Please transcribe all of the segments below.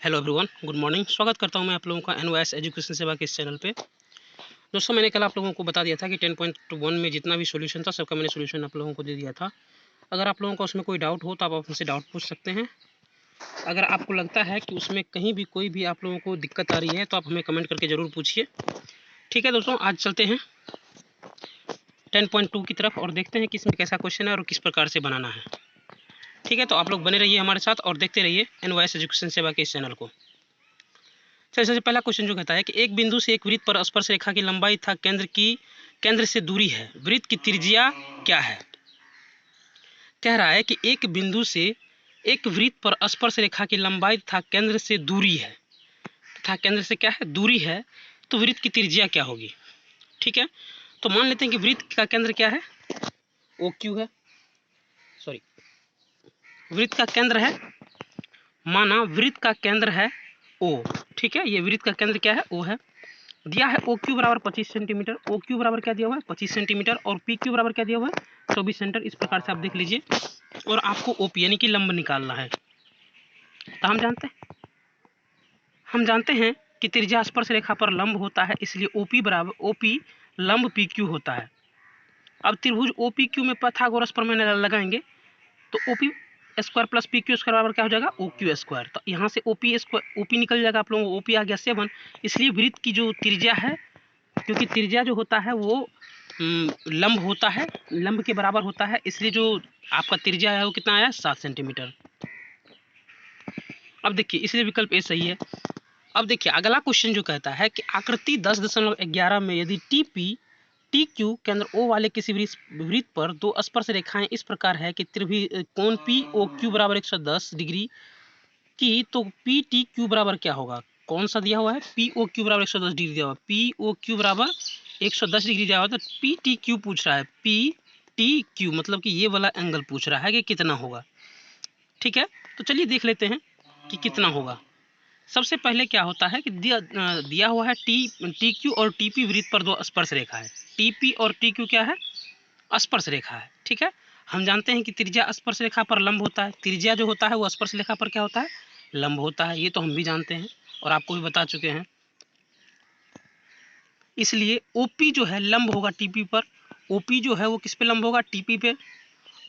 Hello everyone, good morning. स्वागत करता हूं मैं आप लोगों का एनवाईएस एजुकेशन सेवा के इस चैनल पे। दोस्तों, मैंने कल आप लोगों को बता दिया था कि 10.1 में जितना भी सॉल्यूशन था सबका मैंने सॉल्यूशन आप लोगों को दे दिया था। अगर आप लोगों का उसमें कोई डाउट हो तो आप मुझसे डाउट पूछ सकते हैं। अगर आपको लगता है कि उसमें कहीं भी कोई भी आप लोगों को दिक्कत आ रही है तो आप हमें कमेंट करके ज़रूर पूछिए। ठीक है दोस्तों, आज चलते हैं 10.2 की तरफ और देखते हैं कि इसमें कैसा क्वेश्चन है और किस प्रकार से बनाना है। ठीक है, तो आप लोग बने रहिए हमारे साथ और देखते रहिए एनवाईएस एजुकेशन सेवा के इस चैनल को। सबसे पहला क्वेश्चन जो कहता है कि एक बिंदु से एक वृत्त पर स्पर्श रेखा की लंबाई तथा केंद्र से दूरी है, वृत्त की त्रिज्या क्या है। कह रहा है कि एक बिंदु से एक वृत्त पर स्पर्श रेखा की लंबाई तथा केंद्र से दूरी है, तथा केंद्र से क्या है, दूरी है, तो वृत्त की त्रिज्या क्या होगी। ठीक है, तो मान लेते हैं कि वृत्त का केंद्र क्या है, ओ क्यू है। सॉरी, वृत्त का केंद्र है, माना वृत्त का केंद्र है ओ। ठीक है, ये वृत्त का केंद्र क्या है, ओ है। दिया है ओ क्यू बराबर 25 सेंटीमीटर। ओ क्यू बराबर क्या दिया हुआ है, 25 सेंटीमीटर। और पी क्यू बराबर क्या दिया हुआ है, 24 सेंटीमीटर। इस प्रकार से आप देख लीजिए। और आपको ओपी यानी कि लंब निकालना है। तो हम जानते हैं कि त्रिज्या स्पर्श रेखा पर लंब होता है, इसलिए ओपी लंब पी क्यू होता है। अब त्रिभुज ओपी क्यू में पाइथागोरस प्रमेय लगाएंगे तो OP square plus P Q square बराबर क्या हो जाएगा, ओ क्यू स्क्वायर। तो यहाँ से ओपी निकल जाएगा, आप लोगों को ओपी आ गया 7। इसलिए वृत्त की जो त्रिज्या है, क्योंकि त्रिज्या जो होता है वो लंब होता है, लंब के बराबर होता है, इसलिए जो आपका त्रिज्या है वो कितना आया, 7 सेंटीमीटर। अब देखिए, इसलिए विकल्प ए सही है। अब देखिए अगला क्वेश्चन जो कहता है कि आकृति 10.11 में यदि टी क्यू केंद्र ओ वाले किसी वृत्त पर दो स्पर्श रेखाएं इस प्रकार है कि कोण पी ओ क्यू बराबर 110 डिग्री की, तो पी टी क्यू बराबर क्या होगा। कौन सा दिया हुआ है, पी ओ क्यू बराबर 110 डिग्री दिया हुआ है। पी ओ क्यू बराबर 110 डिग्री दिया हुआ है, तो पी टी क्यू पूछ रहा है। पी टी क्यू मतलब कि ये वाला एंगल पूछ रहा है कि कितना होगा। ठीक है, तो चलिए देख लेते हैं कि कितना होगा। सबसे पहले क्या होता है कि दिया हुआ है टी क्यू और टी पी वृत्त पर दो स्पर्श रेखा है। टी पी और टी क्यू क्या है, स्पर्श रेखा है। ठीक है, हम जानते हैं कि त्रिज्या स्पर्श रेखा पर लंब होता है। त्रिज्या जो होता है वो स्पर्श रेखा पर क्या होता है, लंब होता है। ये तो हम भी जानते हैं और आपको भी बता चुके हैं। इसलिए ओपी जो है लंब होगा टीपी पर। ओपी जो है वो किस पे लंब होगा, टीपी पे।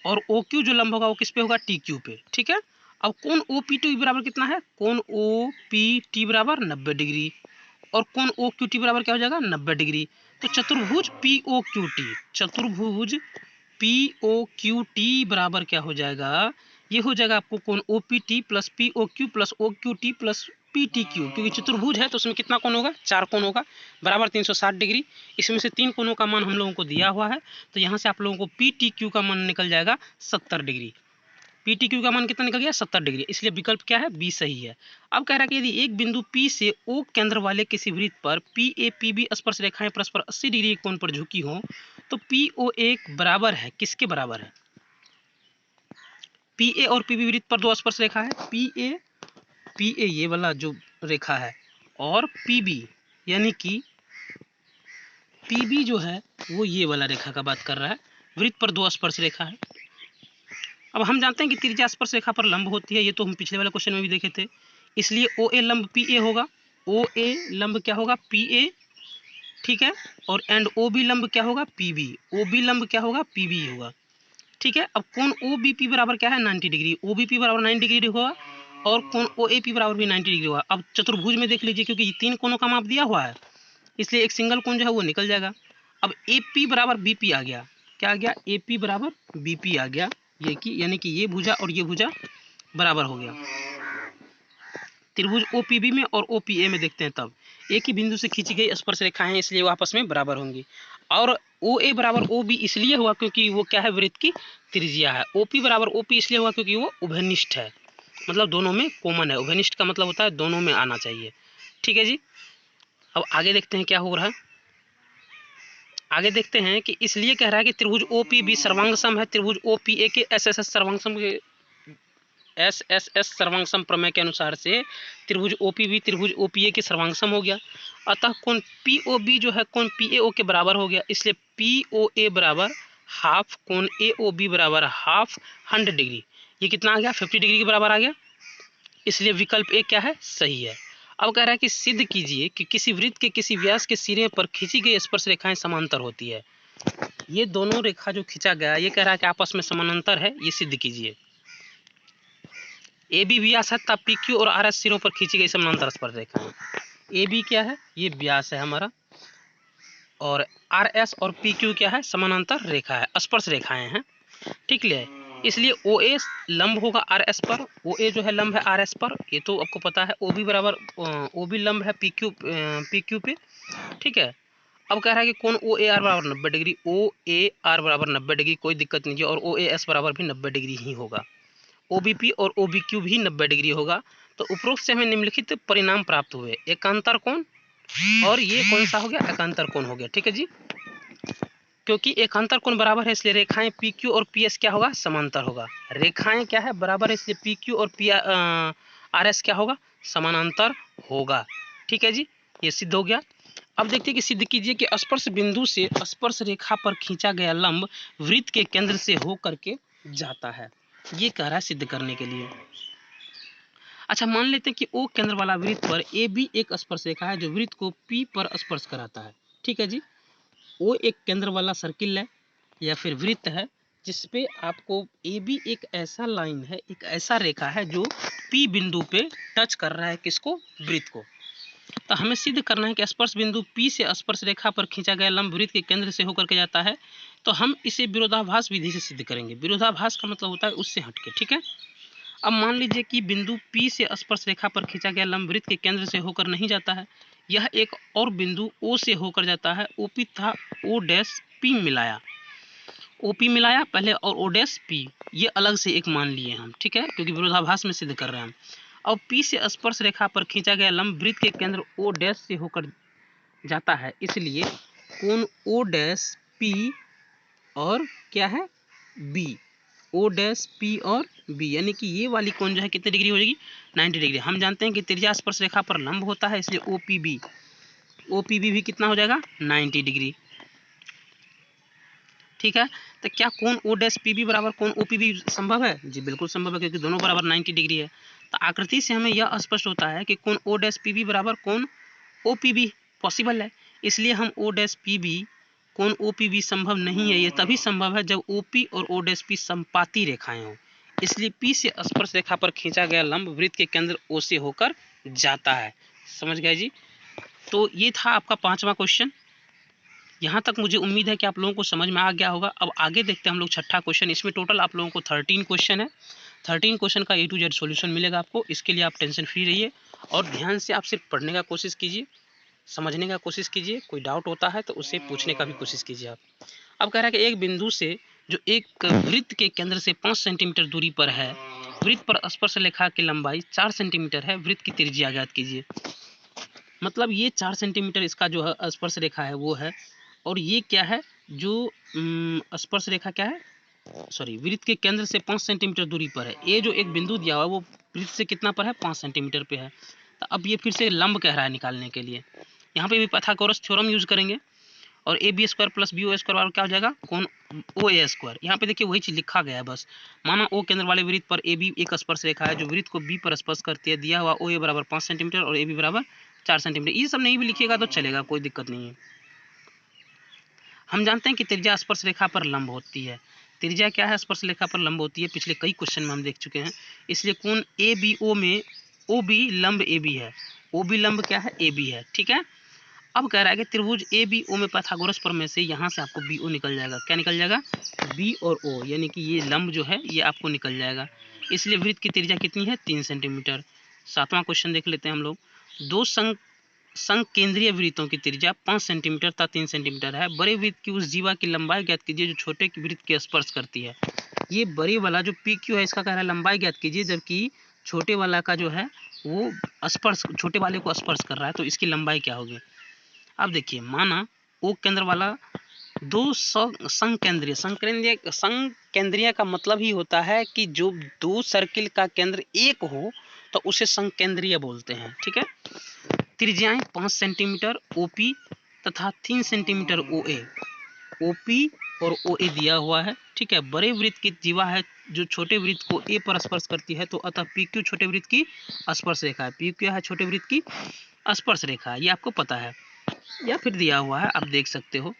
और ओ क्यू जो लंब होगा वो किस पे होगा, टी क्यू पे। ठीक है, अब कोण ओ पी टी बराबर कितना है, कोण ओ पी टी बराबर 90 डिग्री। और कोण ओ क्यू टी बराबर क्या हो जाएगा, 90 डिग्री। तो चतुर्भुज पी ओ क्यू टी, चतुर्भुज पी ओ क्यू टी बराबर क्या हो जाएगा, ये हो जाएगा आपको कोण O P T plus P O Q plus O Q T plus P T Q. क्योंकि चतुर्भुज है तो उसमें कितना कोण होगा, 4 कोण होगा, बराबर 360 डिग्री। इसमें से 3 कोणों का मान हम लोगों को दिया हुआ है, तो यहाँ से आप लोगों को पी टी क्यू का मान निकल जाएगा 70 डिग्री। पी टी क्यू का मान कितना निकल गया, 70 डिग्री। इसलिए विकल्प क्या है, बी सही है। अब कह रहा है कि यदि एक बिंदु P से O केंद्र वाले किसी वृत्त पर पी ए पी बी स्पर्श रेखाएं परस्पर 80 डिग्री के कोण पर झुकी हों, तो पी ओ एक बराबर है, किसके बराबर है, पी ए और पी बी वृत्त पर दो स्पर्श रेखा है। पी ए ये वाला जो रेखा है, और पी बी यानी कि पी बी जो है वो ये वाला रेखा का बात कर रहा है। वृत्त पर दो स्पर्श रेखा है। अब हम जानते हैं कि त्रिज्या स्पर्श रेखा पर लंब होती है, ये तो हम पिछले वाले क्वेश्चन में भी देखे थे। इसलिए ओ ए लंब पी ए होगा, ओ ए लंब क्या होगा, पी ए। ठीक है, और एंड ओ बी लंब क्या होगा, पी बी। ओ बी लंब क्या होगा, पी बी होगा। ठीक है, अब कोण ओ बी पी बराबर क्या है, 90 डिग्री। ओ बी पी बराबर 90 डिग्री होगा और कोण ओ ए पी बराबर भी 90 डिग्री होगा। अब चतुर्भुज में देख लीजिए, क्योंकि 3 कोणों का माप दिया हुआ है, इसलिए एक सिंगल कोण जो है वो निकल जाएगा। अब ए पी बराबर बी पी आ गया, क्या आ गया, ए पी बराबर बी पी आ गया। ये कि यानी कि ये भुजा और ये भुजा बराबर हो गया। त्रिभुज ओपीबी में और ओपीए में देखते हैं, तब एक ही बिंदु से खींची गई स्पर्श रेखाएं हैं, इसलिए वो आपस में बराबर होंगी। और ओ ए बराबर ओ बी इसलिए हुआ क्योंकि वो क्या है, वृत्त की त्रिज्या है। ओपी बराबर ओपी इसलिए हुआ क्योंकि वो उभयनिष्ठ है, मतलब दोनों में कॉमन है। उभयनिष्ठ का मतलब होता है दोनों में आना चाहिए। ठीक है जी, अब आगे देखते हैं क्या हो रहा है। आगे देखते हैं कि इसलिए कह रहा है कि त्रिभुज ओ पी बी सर्वांग सम है त्रिभुज ओ पी ए के एस एस एस सर्वांग सम के एस एस एस सर्वांग सम प्रमेय के अनुसार से त्रिभुज ओ पी बी त्रिभुज ओ पी ए के सर्वांग सम हो गया। अतः कोण पी ओ बी जो है कोण पी ए ओ के बराबर हो गया, इसलिए पी ओ ए बराबर हाफ कोण ए ओ बी बराबर हाफ 100 डिग्री। ये कितना आ गया, 50 डिग्री के बराबर आ गया। इसलिए विकल्प ए क्या है, सही है। अब कह रहा है कि सिद्ध कीजिए कि किसी वृत्त के किसी व्यास के सिरे पर खींची गई स्पर्श रेखाएं समांतर होती है। ये दोनों रेखा जो खींचा गया, ये कह रहा है कि आपस में समानांतर है, ये सिद्ध कीजिए। ए बी व्यास है तब पी क्यू और आर एस सिरों पर खींची गई समानांतर स्पर्श रेखाएं। ए बी क्या है, ये व्यास है हमारा, और आर एस और पी क्यू क्या है, समानांतर रेखा है, स्पर्श रेखाएं हैं, ठीक है। इसलिए ओ ए लंब होगा आर एस पर, ओ ए जो है लंब है आर एस पर, ये तो आपको पता है। ओ बी बराबर ओ बी लंब है पी क्यू पे, ठीक है। अब कह रहा है कि कोण ओ ए आर बराबर 90 डिग्री, ओ ए आर बराबर 90 डिग्री, कोई दिक्कत नहीं है, और ओ ए एस बराबर भी 90 डिग्री ही होगा। ओ बी पी और ओ बी क्यू भी 90 डिग्री होगा। तो उपरोक्त से हमें निम्नलिखित परिणाम प्राप्त हुए। एकांतर कोण, और ये कौन सा हो गया, एकांतर कोण हो गया, ठीक है जी। क्योंकि एकांतर कोण बराबर है इसलिए रेखाएं पी क्यू और पी एस क्या होगा, समांतर होगा। रेखाएं क्या है, बराबर है, इसलिए पी क्यू और पी आर एस क्या होगा, समानांतर होगा, ठीक है जी। ये सिद्ध हो गया। अब देखते हैं कि सिद्ध कीजिए कि स्पर्श बिंदु से स्पर्श रेखा पर खींचा गया लंब वृत्त के केंद्र से होकर के जाता है। ये कह रहा है सिद्ध करने के लिए। अच्छा, मान लेते हैं कि ओ केंद्र वाला वृत्त पर ए बी एक स्पर्श रेखा है जो वृत्त को पी पर स्पर्श कराता है, ठीक है जी। ओ एक केंद्र वाला सर्किल है या फिर वृत्त है जिसपे आपको ए बी एक ऐसा लाइन है, एक ऐसा रेखा है जो पी बिंदु पे टच कर रहा है, किसको, वृत्त को। तो हमें सिद्ध करना है कि स्पर्श बिंदु P से स्पर्श रेखा पर खींचा गया लंब वृत्त के केंद्र से होकर के जाता है। तो हम इसे विरोधाभास विधि से सिद्ध करेंगे। विरोधाभास का मतलब होता है उससे हटके, ठीक है। अब मान लीजिए कि बिंदु P से स्पर्श रेखा पर खींचा गया लंब वृत्त के केंद्र से होकर नहीं जाता है, यह एक और बिंदु O से होकर जाता है। OP था O डैश P मिलाया, OP मिलाया पहले और O डैश P, ये अलग से एक मान लिए हम, ठीक है, क्योंकि विरोधाभास में सिद्ध कर रहे हैं हम। अब P से स्पर्श रेखा पर खींचा गया लंब वृत्त के केंद्र O डैश से होकर जाता है, इसलिए कोण O डैश P और क्या है, B, O डैश P और B, यानी कि ये वाली कोण जो है कितनी डिग्री हो जाएगी, 90 डिग्री। हम जानते हैं कि त्रिज्या स्पर्श रेखा पर लंब होता है, इसलिए OPB भी कितना हो जाएगा, 90 डिग्री, ठीक है। तो क्या कोण O डैश PB बराबर कोण OPB संभव है, जी बिल्कुल संभव है, क्योंकि दोनों बराबर 90 डिग्री है। तो आकृति से हमें यह स्पष्ट होता है कि कोण O डैश PB बराबर कोण OPB पॉसिबल है। इसलिए हम O डैश PB कोण OPB संभव नहीं है, ये तभी संभव है जब OP और O डैश P समपाती रेखाएं हों। इसलिए P से स्पर्श रेखा पर खींचा गया लंब वृत्त के केंद्र O से होकर जाता है। समझ गए जी। तो ये था आपका 5वां क्वेश्चन। यहाँ तक मुझे उम्मीद है कि आप लोगों को समझ में आ गया होगा। अब आगे देखते हैं हम लोग 6ठा क्वेश्चन। इसमें टोटल आप लोगों को 13 क्वेश्चन है। 13 क्वेश्चन का A to Z सॉल्यूशन मिलेगा आपको। इसके लिए आप टेंशन फ्री रहिए और ध्यान से आप सिर्फ पढ़ने का कोशिश कीजिए, समझने का कोशिश कीजिए। कोई डाउट होता है तो उससे पूछने का भी कोशिश कीजिए आप। अब कह रहा है कि एक बिंदु से जो एक वृत्त के केंद्र से 5 सेंटीमीटर दूरी पर है, वृत्त पर स्पर्श रेखा की लंबाई 4 सेंटीमीटर है, वृत्त की त्रिज्या ज्ञात कीजिए। मतलब ये 4 सेंटीमीटर इसका जो है स्पर्श रेखा है वो है, और ये क्या है, जो स्पर्श रेखा क्या है, सॉरी, वृत्त के केंद्र से 5 सेंटीमीटर दूरी पर है। ये जो एक बिंदु दिया हुआ है वो वृत्त से कितना पर है, 5 सेंटीमीटर पे है। तो अब ये फिर से लंब कह रहा है निकालने के लिए। यहाँ पे भी पाइथागोरस थ्योरम यूज करेंगे और AB square plus BO square वाला क्या हो जाएगा, कोण OA स्क्वायर। यहाँ पे देखिए वही चीज लिखा गया है बस। माना O केंद्र वाले वृत्त पर AB एक स्पर्श रेखा है जो वृत्त को B पर स्पर्श करती है। दिया हुआ OA बराबर 5 सेंटीमीटर और AB बराबर 4 सेंटीमीटर। ये सब नहीं भी लिखिएगा तो चलेगा, कोई दिक्कत नहीं है। हम जानते हैं कि त्रिज्या स्पर्श रेखा पर लंब होती है। त्रिज्या क्या है, स्पर्श रेखा पर लंब होती है, पिछले कई क्वेश्चन में हम देख चुके हैं। इसलिए कोण ABO में OB लंब AB है, OB लंब क्या है, AB है, ठीक है। अब कह रहा है कि त्रिभुज ABO में पाइथागोरस प्रमेय से यहाँ से आपको BO निकल जाएगा। क्या निकल जाएगा, B और O, यानी कि ये लंब जो है ये आपको निकल जाएगा। इसलिए वृत्त की त्रिज्या कितनी है, 3 सेंटीमीटर। 7वां क्वेश्चन देख लेते हैं हम लोग। दो संकेंद्रीय वृत्तों की त्रिज्या 5 सेंटीमीटर तथा 3 सेंटीमीटर है। बड़े वृत्त की उस जीवा की लंबाई ज्ञात कीजिए जो छोटे वृत्त के स्पर्श करती है। ये बड़े वाला जो PQ है इसका कह रहा है लंबाई ज्ञात कीजिए, जबकि छोटे वाला का जो है वो स्पर्श, छोटे वाले को स्पर्श कर रहा है, तो इसकी लंबाई क्या होगी। अब देखिए, माना O केंद्र वाला दो संकेंद्रीय का मतलब ही होता है कि जो दो सर्किल का केंद्र एक हो तो उसे संकेंद्रीय बोलते हैं, ठीक है। त्रिज्याएं 5 सेंटीमीटर OP तथा 3 सेंटीमीटर OA। OP और OA दिया हुआ है, ठीक है। बड़े वृत्त की जीवा है जो छोटे वृत्त को ए पर स्पर्श करती है, तो अतः पी क्यू छोटे वृत्त की स्पर्श रेखा है। पी क्यू है छोटे वृत्त की स्पर्श रेखा है, ये आपको पता है या फिर दिया हुआ है, आप देख सकते हो।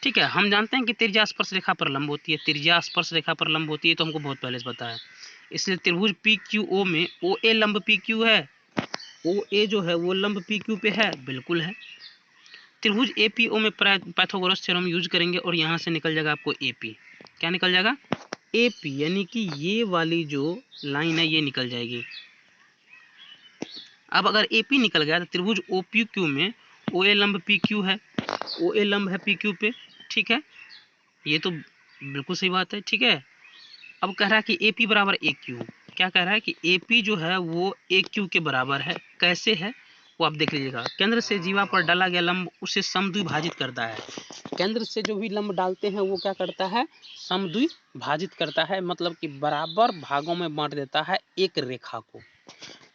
ठीक है, हम जानते हैं कि त्रिज्या स्पर्श रेखा पर लंब होती है, त्रिज्या स्पर्श रेखा पर लंब होती है, तो हमको बहुत पहले से पता है। इसलिए त्रिभुज पी क्यू ओ में ओ ए लंब पी क्यू है, ओ ए जो है वो लंब पी क्यू पे है, बिल्कुल है। त्रिभुज ए पी ओ में पाइथागोरस थ्योरम यूज करेंगे और यहाँ से निकल जाएगा आपको ए पी। क्या निकल जाएगा? ए पी, यानी कि ये वाली जो लाइन है ये निकल जाएगी। अब अगर ए पी निकल गया तो त्रिभुज ओ पी क्यू में ओ ए लंब पी क्यू है, ओ ए लंब है पी क्यू पे। ठीक है, ये तो बिल्कुल सही बात है। ठीक है, अब कह रहा है कि ए पी बराबर ए क्यू। क्या कह रहा है कि ए पी जो है वो ए क्यू के बराबर है। कैसे है वो आप देख लीजिएगा। केंद्र से जीवा पर डाला गया लंब उसे समद्विभाजित करता है। केंद्र से जो भी लंब डालते हैं वो क्या करता है? समद्विभाजित करता है, मतलब कि बराबर भागों में बांट देता है एक रेखा को।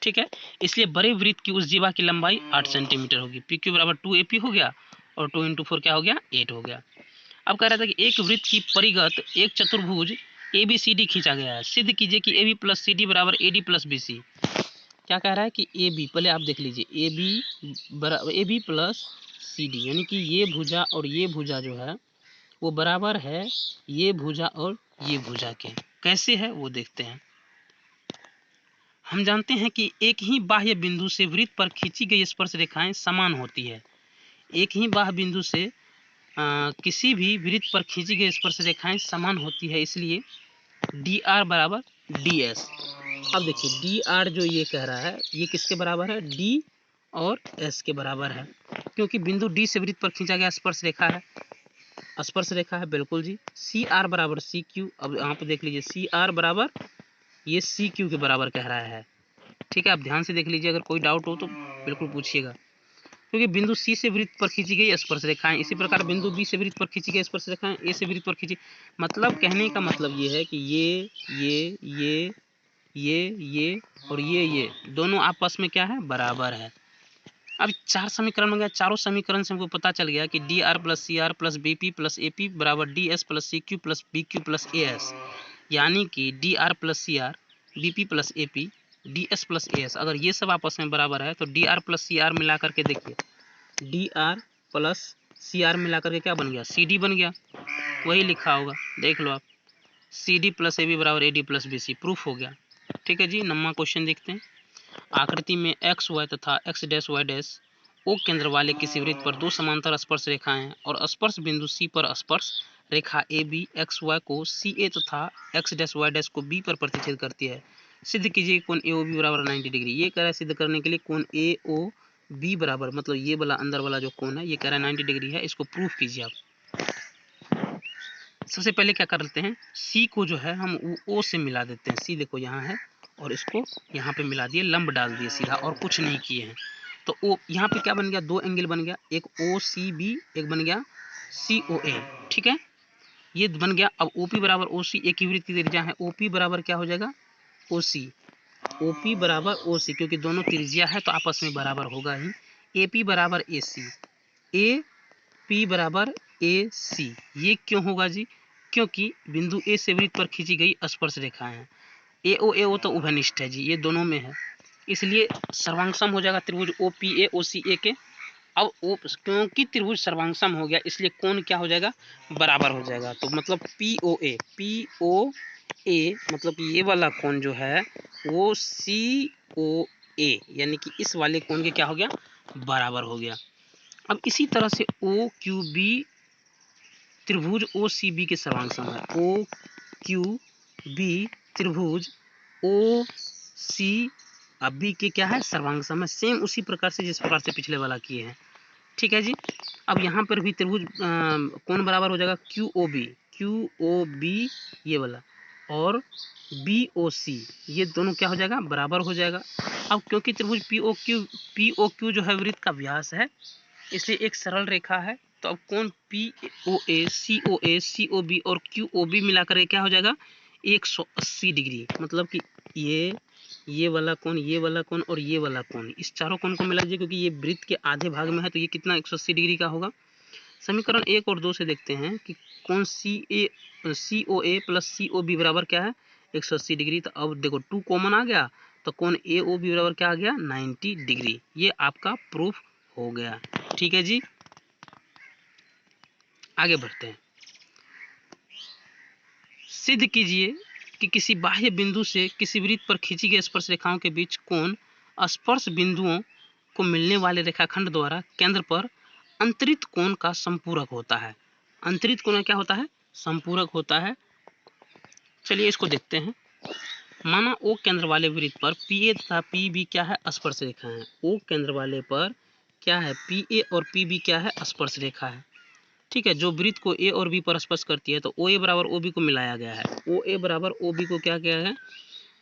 ठीक है, इसलिए बड़े वृत्त की उस जीवा की लंबाई 8 सेंटीमीटर होगी। पी क्यू बराबर 2 AP हो गया और 2 × 4 क्या हो गया? 8 हो गया। अब कह रहा था कि एक वृत्त की परिगत एक चतुर्भुज ए बी सी डी खींचा गया है। सिद्ध कीजिए कि A B plus C D बराबर A D plus B C. क्या कह रहा है कि ए बी, पहले आप देख लीजिए, A B plus C D, यानी कि ये भुजा और ये भुजा जो है वो बराबर है ये भुजा और ये भुजा के। कैसे है वो देखते हैं। हम जानते हैं कि एक ही बाह्य बिंदु से वृत्त पर खींची गई स्पर्श रेखाएं समान होती है। एक ही बाह्य बिंदु से किसी भी वृत्त पर खींची गई स्पर्श रेखाएं समान होती है, इसलिए डी आर बराबर डी एस। अब देखिए डी आर जो ये कह रहा है ये किसके बराबर है? डी और एस के बराबर है, क्योंकि बिंदु डी से वृत्त पर खींचा गया स्पर्श रेखा है, स्पर्श रेखा है, बिल्कुल जी। सी आर बराबर सी क्यू। अब यहाँ पे देख लीजिए सी आर बराबर ये सी क्यू के बराबर कह रहा है। ठीक है, आप ध्यान से देख लीजिए, अगर कोई डाउट हो तो बिल्कुल पूछिएगा। क्योंकि बिंदु सी से वृत्त पर खींची गई स्पर्श रेखाएं, इसी प्रकार बिंदु बी से वृत्त पर खींची गई स्पर्श रेखाएं ए से वृत्त पर खींची, मतलब कहने का मतलब ये है कि ये और ये दोनों आपस में क्या है? बराबर है। अब 4 समीकरण बन गया। चारों समीकरण से हमको पता चल गया कि D R plus C R plus B P plus A P बराबर D S plus C Q plus B Q plus A S, यानी कि D R plus C R B P plus A P D S plus A S, अगर ये सब आपस में बराबर है तो D R plus C R मिला करके देखिए, D R plus C R मिला करके क्या बन गया? सी डी बन गया। वही लिखा होगा, देख लो आप, C D plus A B बराबर A D plus B C, proof हो गया। ठीक है जी, नंबर क्वेश्चन देखते हैं। आकृति में एक्स वाई तथा X dash Y dash O केंद्र वाले किसी वृत्त पर दो समांतर स्पर्श रेखाएं हैं और स्पर्श बिंदु सी पर स्पर्श रेखा ए बी एक्स वाई को सी ए तथा एक्स डैश वाई डैश को बी पर प्रतिच्छेद करती है। सिद्ध कीजिए कोण ए ओ बी बराबर 90 डिग्री। ये कह रहा है सिद्ध करने के लिए कोण ए ओ बी बराबर, मतलब ये वाला अंदर वाला जो कोण है ये कह रहा है 90 डिग्री है, इसको प्रूफ कीजिए आप। सबसे पहले क्या करते हैं, सी को जो है हम ओ से मिला देते हैं। सी देखो यहाँ है और इसको यहाँ पे मिला दिए, लंब डाल दिए सीधा, और कुछ नहीं किए हैं। तो ओ यहाँ पे क्या बन गया? दो एंगल बन गया, एक ओ सी बी, एक बन गया सी ओ ए। ठीक है, ये बन गया। अब ओ पी बराबर ओ सी, एक ही वृत्त की त्रिज्या है, ओ पी बराबर क्या हो जाएगा? ओ सी। ओ पी बराबर ओ सी, क्योंकि दोनों त्रिज्या है तो आपस में बराबर होगा ही। ए पी बराबर ए सी, ए पी बराबर ए सी। ये क्यों होगा जी? क्योंकि बिंदु ए से वृत्त पर खींची गई स्पर्श रेखा है। ए ओ तो उभयनिष्ठ है जी, ये दोनों में है, इसलिए सर्वांगसम हो जाएगा त्रिभुज ओ पी ए ओ सी ए के। अब ओ क्योंकि त्रिभुज सर्वांगसम हो गया इसलिए कोण क्या हो जाएगा? बराबर हो जाएगा। तो मतलब पी ओ ए मतलब ये वाला कोण जो है वो सी ओ ए, यानी कि इस वाले कोण के क्या हो गया? बराबर हो गया। अब इसी तरह से ओ क्यू बी त्रिभुज ओ सी बी के सर्वांगसम है। ओ क्यू बी त्रिभुज ओ सी अब बी के क्या है? सर्वांगसम है। सेम उसी प्रकार से जिस प्रकार से पिछले वाला किए हैं। ठीक है जी, अब यहाँ पर भी त्रिभुज कोण बराबर हो जाएगा क्यू ओ बी ये वाला और बी ओ सी, ये दोनों क्या हो जाएगा? बराबर हो जाएगा। अब क्योंकि त्रिभुज पी ओ क्यू जो है वृत्त का व्यास है, इसलिए एक सरल रेखा है, तो अब कोण पी ओ ए सी ओ बी और क्यू ओ बी मिलाकर क्या हो जाएगा? 180 डिग्री। मतलब कि ये वाला कोण, ये वाला कोण और ये वाला कोण, इस चारों कोण को मिला दीजिए, क्योंकि ये वृत्त के आधे भाग में है तो ये कितना 180 डिग्री का होगा। समीकरण 1 और 2 से देखते हैं कि कौन COA प्लस COB बराबर क्या है 180 डिग्री। तो अब देखो 2 कॉमन आ गया तो कौन AOB बराबर क्या आ गया 90 डिग्री। ये आपका प्रूफ हो गया। ठीक है जी, आगे बढ़ते हैं। सिद्ध कीजिए कि किसी बाह्य बिंदु से किसी वृत्त पर खींची गई स्पर्श रेखाओं के बीच कोण स्पर्श बिंदुओं को मिलने वाले रेखाखंड द्वारा केंद्र पर अंतरित कोण का संपूरक होता है। अंतरित कोण क्या होता है? संपूरक होता है। चलिए इसको देखते हैं। माना O केंद्र वाले वृत्त पर PA तथा PB क्या है? स्पर्श रेखा है। O केंद्र वाले पर क्या है? PA और PB क्या है? स्पर्श रेखा है। ठीक है, जो वृत्त को A और B पर स्पर्श करती है तो OA बराबर OB को मिलाया गया है। OA बराबर OB को क्या किया है?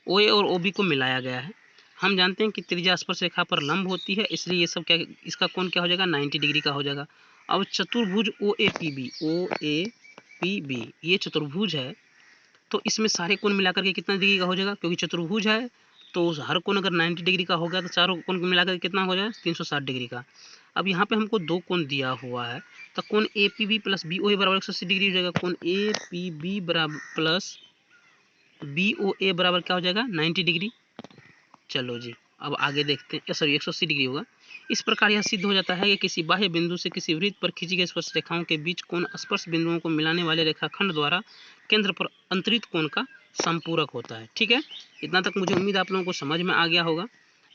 OA और OB को मिलाया गया है। हम जानते हैं कि त्रिज्या स्पर्श रेखा पर लंब होती है, इसलिए ये सब क्या, इसका कोण क्या हो जाएगा 90 डिग्री का हो जाएगा। अब चतुर्भुज OAPB ये चतुर्भुज है, तो इसमें सारे कोण मिलाकर के कितना डिग्री का हो जाएगा? क्योंकि चतुर्भुज है तो हर कोण अगर 90 डिग्री का होगा तो चारों कोण मिलाकर कितना हो जाएगा 360 डिग्री का। अब यहाँ पे हमको दो कोण दिया हुआ है तो कोण APB प्लस BOA बराबर 180 डिग्री हो जाएगा। कोण APB बराबर प्लस BOA बराबर क्या हो जाएगा 90 डिग्री। चलो जी अब आगे देखते हैं, सॉरी 180 डिग्री होगा। इस प्रकार यह सिद्ध हो जाता है कि किसी बाह्य बिंदु से किसी वृत्त पर खींची गई स्पर्श रेखाओं के बीच कोण स्पर्श बिंदुओं को मिलाने वाले रेखाखंड द्वारा केंद्र पर अंतरित कोण का संपूरक होता है। ठीक है, इतना तक मुझे उम्मीद आप लोगों को समझ में आ गया होगा।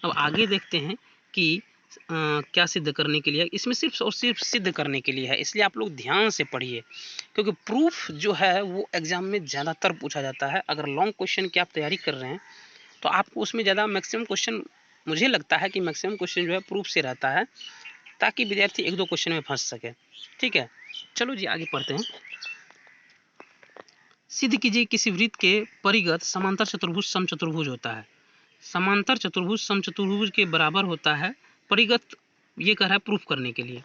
अब आगे देखते हैं कि क्या सिद्ध करने के लिए, इसमें सिर्फ और सिर्फ सिद्ध करने के लिए है, इसलिए आप लोग ध्यान से पढ़िए क्योंकि प्रूफ जो है वो एग्जाम में ज़्यादातर पूछा जाता है। अगर लॉन्ग क्वेश्चन की आप तैयारी कर रहे हैं तो आपको उसमें ज़्यादा मैक्सिमम क्वेश्चन, मुझे लगता है कि मैक्सिमम क्वेश्चन जो है प्रूफ से रहता है ताकि विद्यार्थी एक दो क्वेश्चन में फंस सके। ठीक है, चलो जी आगे पढ़ते हैं। सिद्ध कीजिए किसी वृत्त के परिगत समांतर चतुर्भुज समचतुर्भुज होता है। समांतर चतुर्भुज समचतुर्भुज के बराबर होता है। परिगत ये कह रहा है प्रूफ करने के लिए,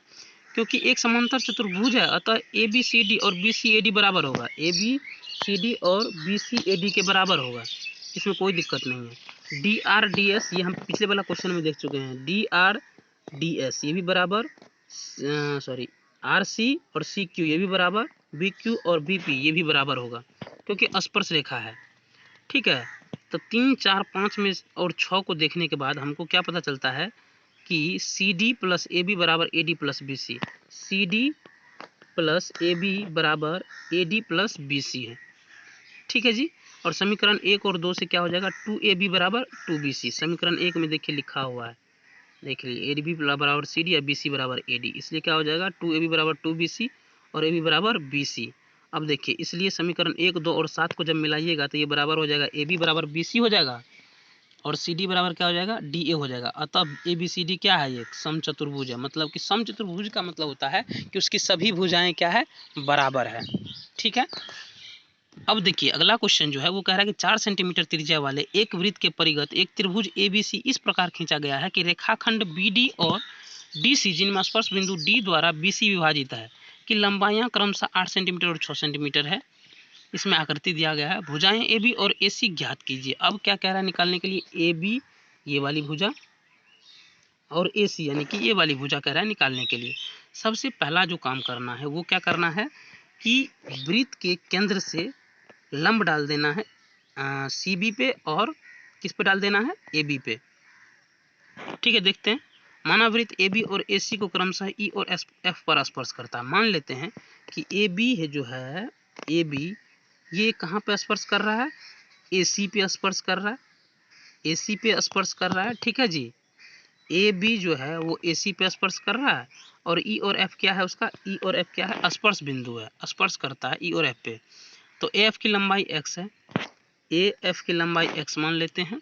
क्योंकि एक समांतर चतुर्भुज है अतः ABCD और BCAD बराबर होगा। ABCD और BCAD के बराबर होगा, इसमें कोई दिक्कत नहीं है। DRDS ये हम पिछले वाला क्वेश्चन में देख चुके हैं। DRDS ये भी बराबर, सॉरी RC और CQ ये भी बराबर, BQ और BP ये भी बराबर होगा क्योंकि स्पर्श रेखा है। ठीक है, तो 3, 4, 5 में और 6 को देखने के बाद हमको क्या पता चलता है कि CD प्लस AB बराबर AD plus BC, CD plus AB बराबर AD प्लस BC है। ठीक है जी, और समीकरण 1 और 2 से क्या हो जाएगा 2AB बराबर 2BC। समीकरण 1 में देखिए लिखा हुआ है, देख लीजिए AB बराबर CD और BC बराबर AD, इसलिए क्या हो जाएगा 2AB बराबर 2BC और AB बराबर BC। अब देखिए इसलिए समीकरण 1, 2 और 7 को जब मिलाइएगा तो ये बराबर हो जाएगा AB बराबर BC हो जाएगा और CD बराबर क्या हो जाएगा DA हो जाएगा। अतः ABCD क्या है? ये समचतुर्भुज है। मतलब कि समचतुर्भुज का मतलब होता है कि उसकी सभी भुजाएं क्या है? बराबर है। ठीक है, अब देखिए अगला क्वेश्चन जो है वो कह रहा है कि 4 सेंटीमीटर त्रिज्या वाले एक वृत्त के परिगत एक त्रिभुज ABC इस प्रकार खींचा गया है कि रेखाखंड BD और DC जिनमें स्पर्श बिंदु D द्वारा BC विभाजित है कि लंबाइयां क्रमशः 8 सेंटीमीटर और 6 सेंटीमीटर है। इसमें आकृति दिया गया है। भुजाएं AB और AC ज्ञात कीजिए। अब क्या कह रहा है निकालने के लिए? AB ये वाली भुजा और AC यानी कि ये वाली भुजा कह रहा है निकालने के लिए। सबसे पहला जो काम करना है वो क्या करना है कि वृत्त के केंद्र से लंब डाल देना है CB पे और किस पे डाल देना है? AB पे। ठीक है, देखते हैं। माना वृत्त AB और AC को क्रमशः E और F पर स्पर्श करता है। मान लेते हैं कि AB है जो है AB ये कहाँ पे स्पर्श कर रहा है? AC पे स्पर्श कर रहा है, AC पे स्पर्श कर रहा है। ठीक है जी, AB जो है वो AC पे स्पर्श कर रहा है और E और F क्या है उसका? E और F क्या है? स्पर्श बिंदु है, स्पर्श करता है E और F पे। तो AF की लंबाई x है, AF की लंबाई x मान लेते हैं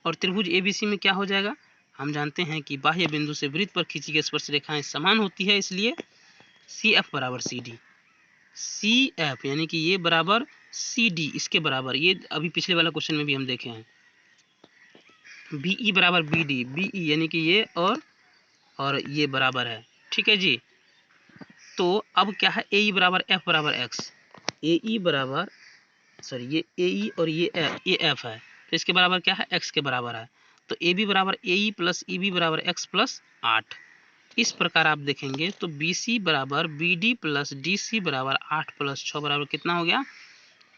और त्रिभुज ABC में क्या हो जाएगा? हम जानते हैं कि बाह्य बिंदु से वृत्त पर खींची गई स्पर्श रेखाएं समान होती है, इसलिए CF बराबर CD। CF यानी कि ये बराबर CD इसके बराबर, ये अभी पिछले वाला क्वेश्चन में भी हम देखे हैं। BE बराबर BD, BE यानी कि ये और ये बराबर है। ठीक है जी, तो अब क्या है? AE बराबर F बराबर x, AE बराबर सॉरी ये AE और ये F है तो इसके बराबर क्या है? x के बराबर है। तो AB बराबर AE प्लस EB बराबर x प्लस 8। इस प्रकार आप देखेंगे तो BC बराबर BD प्लस DC बराबर 8 प्लस 6 बराबर कितना हो गया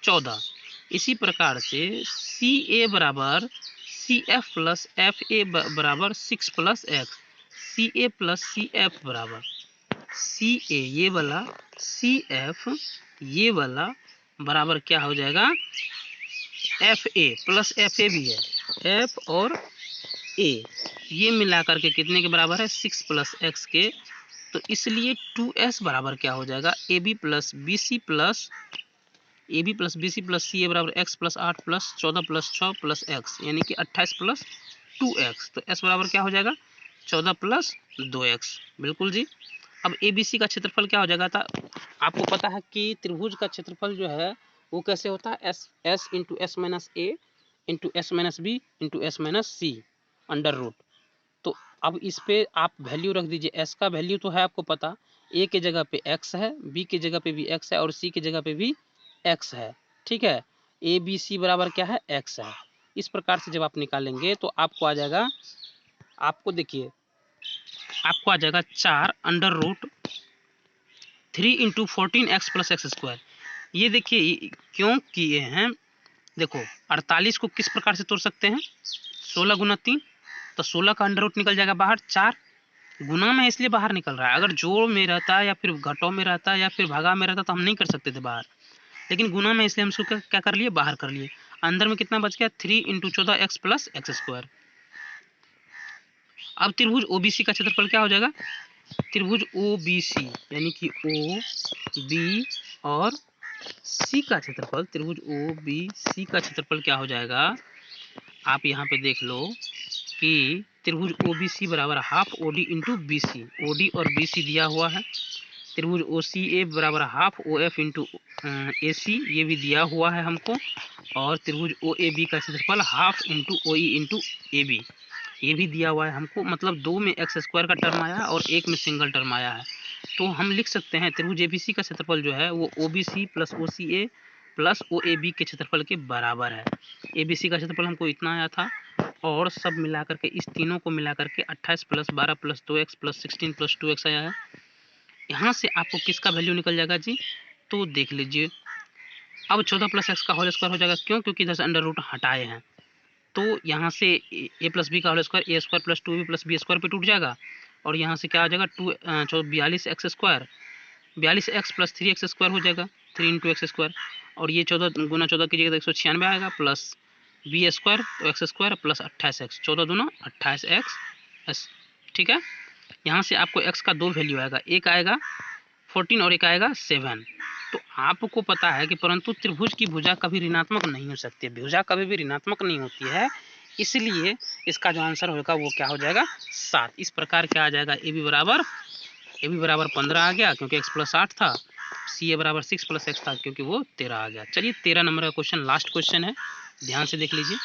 14। इसी प्रकार से CA बराबर CF प्लस FA बराबर 6 plus X, CA plus CF बराबर CA ये वाला CF ये वाला बराबर क्या हो जाएगा FA प्लस FA भी है, F और A ये मिलाकर के कितने के बराबर है 6 प्लस X के। तो इसलिए 2S बराबर क्या हो जाएगा AB plus BC plus CA बराबर X plus 8 plus 14 plus 6 plus X यानी कि 28 प्लस 2X। तो S बराबर क्या हो जाएगा 14 प्लस 2X। बिल्कुल जी। अब ABC का क्षेत्रफल क्या हो जाएगा था, आपको पता है कि त्रिभुज का क्षेत्रफल जो है वो कैसे होता है S into S minus A into S minus B into S minus C under root. तो अब इस पे आप वैल्यू रख दीजिए। S का वैल्यू तो है आपको पता, A के जगह पे X है, B के जगह पे भी X है और C के जगह पे भी X है। ठीक है, ABC बराबर क्या है X है। इस प्रकार से जब आप निकालेंगे तो आपको आ जाएगा, आपको देखिए आपको आ जाएगा 4 under root 3 into 14x plus X square. ये देखिए क्यों किए हैं, देखो 48 को किस प्रकार से तोड़ सकते हैं 16 गुना 3, तो 16 का अंडर रूट निकल जाएगा बाहर, 4 गुना में इसलिए बाहर निकल रहा है। अगर जोड़ में रहता या फिर घटों में रहता या फिर भागा में रहता तो हम नहीं कर सकते थे बाहर, लेकिन गुना में इसलिए हम इसको क्या कर लिए बाहर कर लिए। अंदर में कितना बच गया 3 into 14x plus X square. अब त्रिभुज OBC का क्षेत्रफल क्या हो जाएगा, त्रिभुज OBC यानी कि OB और C का क्षेत्रफल, त्रिभुज OBC का क्षेत्रफल क्या हो जाएगा, आप यहाँ पे देख लो कि त्रिभुज OBC बराबर half OD into BC, OD और BC दिया हुआ है। त्रिभुज OCA बराबर हाफ OF इंटू AC ये भी दिया हुआ है हमको, और त्रिभुज OAB का क्षेत्रफल half into OE into AB ये भी दिया हुआ है हमको। मतलब 2 में एक्स स्क्वायर का टर्म आया है और 1 में सिंगल टर्म आया है। तो हम लिख सकते हैं त्रिभुज ABC का क्षेत्रफल जो है वो OBC plus OCA plus OAB के क्षेत्रफल के बराबर है। ABC का क्षेत्रफल हमको इतना आया था और सब मिलाकर के इस तीनों को मिलाकर के 28 plus 12 plus 2x plus 16 plus 2x आया है। यहाँ से आपको किसका वैल्यू निकल जाएगा जी, तो देख लीजिए अब 14 प्लस एक्स का होल स्क्वायर हो जाएगा, क्यों, क्योंकि इधर से अंडर रूट हटाए हैं। तो यहाँ से a प्लस बी का whole square A square plus 2b plus B square पे टूट जाएगा, और यहाँ से क्या आ जाएगा 42 x square 42x plus 3x square हो जाएगा 3 इंटू एक्स स्क्वायर, और ये 14 गुना 14 कीजिएगा तो 196 आएगा प्लस बी स्क्वायर तो एक्स स्क्वायर प्लस 28x 14 दूना 28x। ठीक है, यहाँ से आपको x का दो वैल्यू आएगा, एक आएगा 14 और एक आएगा 7। तो आपको पता है कि परंतु त्रिभुज की भुजा कभी ऋणात्मक नहीं हो सकती, भुजा कभी भी ऋणात्मक नहीं होती है, इसलिए इसका जो आंसर होगा वो क्या हो जाएगा 7। इस प्रकार क्या आ जाएगा AB बराबर 15 आ गया क्योंकि x प्लस 8 था, CA बराबर 6 प्लस x था क्योंकि वो 13 आ गया। चलिए 13 नंबर का क्वेश्चन लास्ट क्वेश्चन है, ध्यान से देख लीजिए।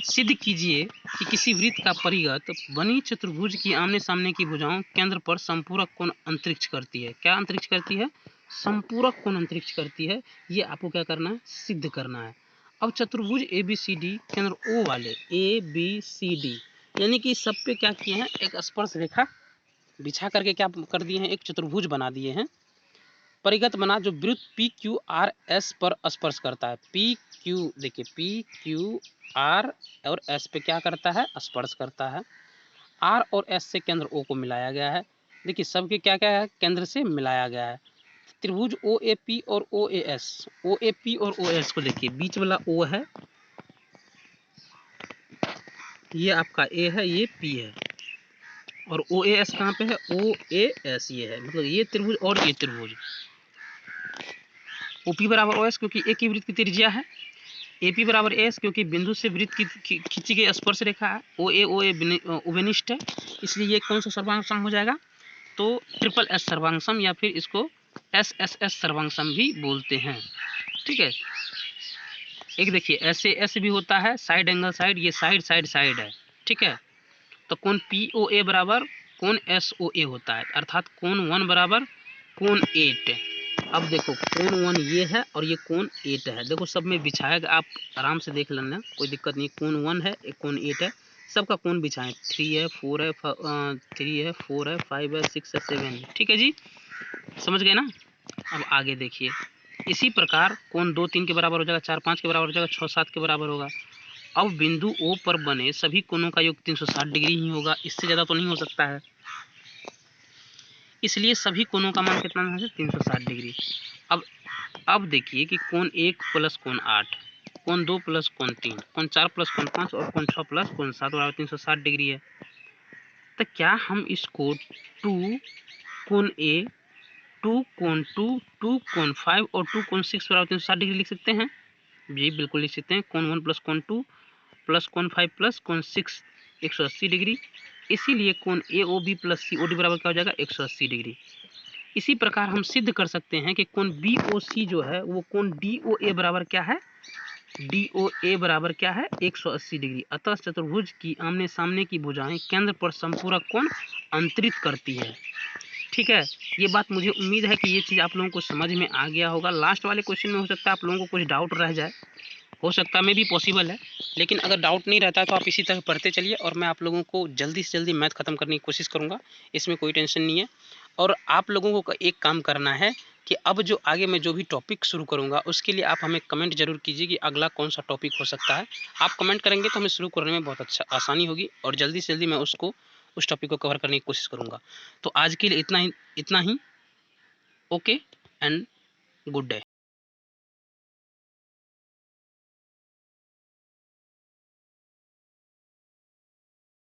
सिद्ध कीजिए कि किसी वृत्त का परिगत बनी चतुर्भुज की आमने सामने की भुजाओं केंद्र पर संपूरक कोण अंतरिक्ष करती है। क्या अंतरिक्ष करती है, संपूरक कोण अंतरिक्ष करती है। ये आपको क्या करना है, सिद्ध करना है। अब चतुर्भुज ABCD केंद्र O वाले ABCD यानी कि सब पे क्या किए हैं, एक स्पर्श रेखा बिछा करके क्या कर दिए हैं, एक चतुर्भुज बना दिए हैं। परिगत बना जो वृत्त PQRS पर स्पर्श करता है। PQ देखिए PQR और S पे क्या करता है, स्पर्श करता है। R और S से केंद्र O को मिलाया गया है। देखिए सबके क्या क्या है, केंद्र से मिलाया गया है। त्रिभुज OAP और OAS, OAP और OAS को देखिए बीच वाला O है, ये आपका A है, ये P है, और OAS कहाँ पे है, OAS ये है, मतलब ये त्रिभुज और ये त्रिभुज। OP बराबर OS क्योंकि एक ही वृत्त की त्रिज्या है, AP बराबर AS क्योंकि बिंदु से वृत्त की खींची गई स्पर्श रेखा है, OA उभयनिष्ठ है, इसलिए ये कौन सा सर्वांग सम हो जाएगा, तो ट्रिपल S सर्वांग सम या फिर इसको SSS सर्वांग सम भी बोलते हैं। ठीक है, एक देखिए SAS भी होता है, साइड एंगल साइड, ये साइड साइड साइड है। ठीक है, तो कोण POA बराबर कोण SOA होता है, अर्थात कोण 1 बराबर कोण 8। अब देखो कोण 1 ये है और ये कोण 8 है, देखो सब में बिछाएगा, आप आराम से देख लेना, कोई दिक्कत नहीं। कोण 1 है, एक कोण 8 है, सबका कोण बिछाएं, 3 है, 4 है, 3 है, 4 है, 5 है, 6 है, 7 है। ठीक है जी, समझ गए ना। अब आगे देखिए, इसी प्रकार कोण 2 3 के बराबर हो जाएगा, 4 5 के बराबर हो जाएगा, 6 7 के बराबर होगा। अब बिंदु O पर बने सभी कोणों का योग 360 डिग्री ही होगा, इससे ज़्यादा तो नहीं हो सकता है, इसलिए सभी कोणों का मान कितना है, 360 डिग्री। अब देखिए कि कोण 1 प्लस कोण 8, कोण 2 प्लस कोण 3, कोण 4 प्लस कोण 5 और कोण 6 प्लस कोण 7 बराबर 360 डिग्री है। तो क्या हम इसको 2 कोण A, 2 कोण 2, 2 कोण 5 और 2 कोण 6 बराबर 360 डिग्री लिख सकते हैं? जी बिल्कुल लिख सकते हैं। कोण 1 प्लस कोण 2 प्लस कोण 5 प्लस कोण 6 180 डिग्री, इसीलिए कोण AOB प्लस COD बराबर क्या हो जाएगा, 180 डिग्री। इसी प्रकार हम सिद्ध कर सकते हैं कि कोण BOC जो है वो कोण DOA बराबर क्या है, DOA बराबर क्या है, 180 डिग्री। अतः चतुर्भुज की आमने सामने की भुजाएं केंद्र पर संपूरक कोण अंतरित करती है। ठीक है, ये बात मुझे उम्मीद है कि ये चीज़ आप लोगों को समझ में आ गया होगा। लास्ट वाले क्वेश्चन में हो सकता है आप लोगों को कुछ डाउट रह जाए, हो सकता है, में भी पॉसिबल है, लेकिन अगर डाउट नहीं रहता तो आप इसी तरह पढ़ते चलिए और मैं आप लोगों को जल्दी से जल्दी मैथ खत्म करने की कोशिश करूँगा, इसमें कोई टेंशन नहीं है। और आप लोगों को एक काम करना है कि अब जो आगे मैं जो भी टॉपिक शुरू करूँगा उसके लिए आप हमें कमेंट जरूर कीजिए कि अगला कौन सा टॉपिक हो सकता है। आप कमेंट करेंगे तो हमें शुरू करने में बहुत अच्छा आसानी होगी और जल्दी से जल्दी मैं उस टॉपिक को कवर करने की कोशिश करूँगा। तो आज के लिए इतना ही। Okay and good day.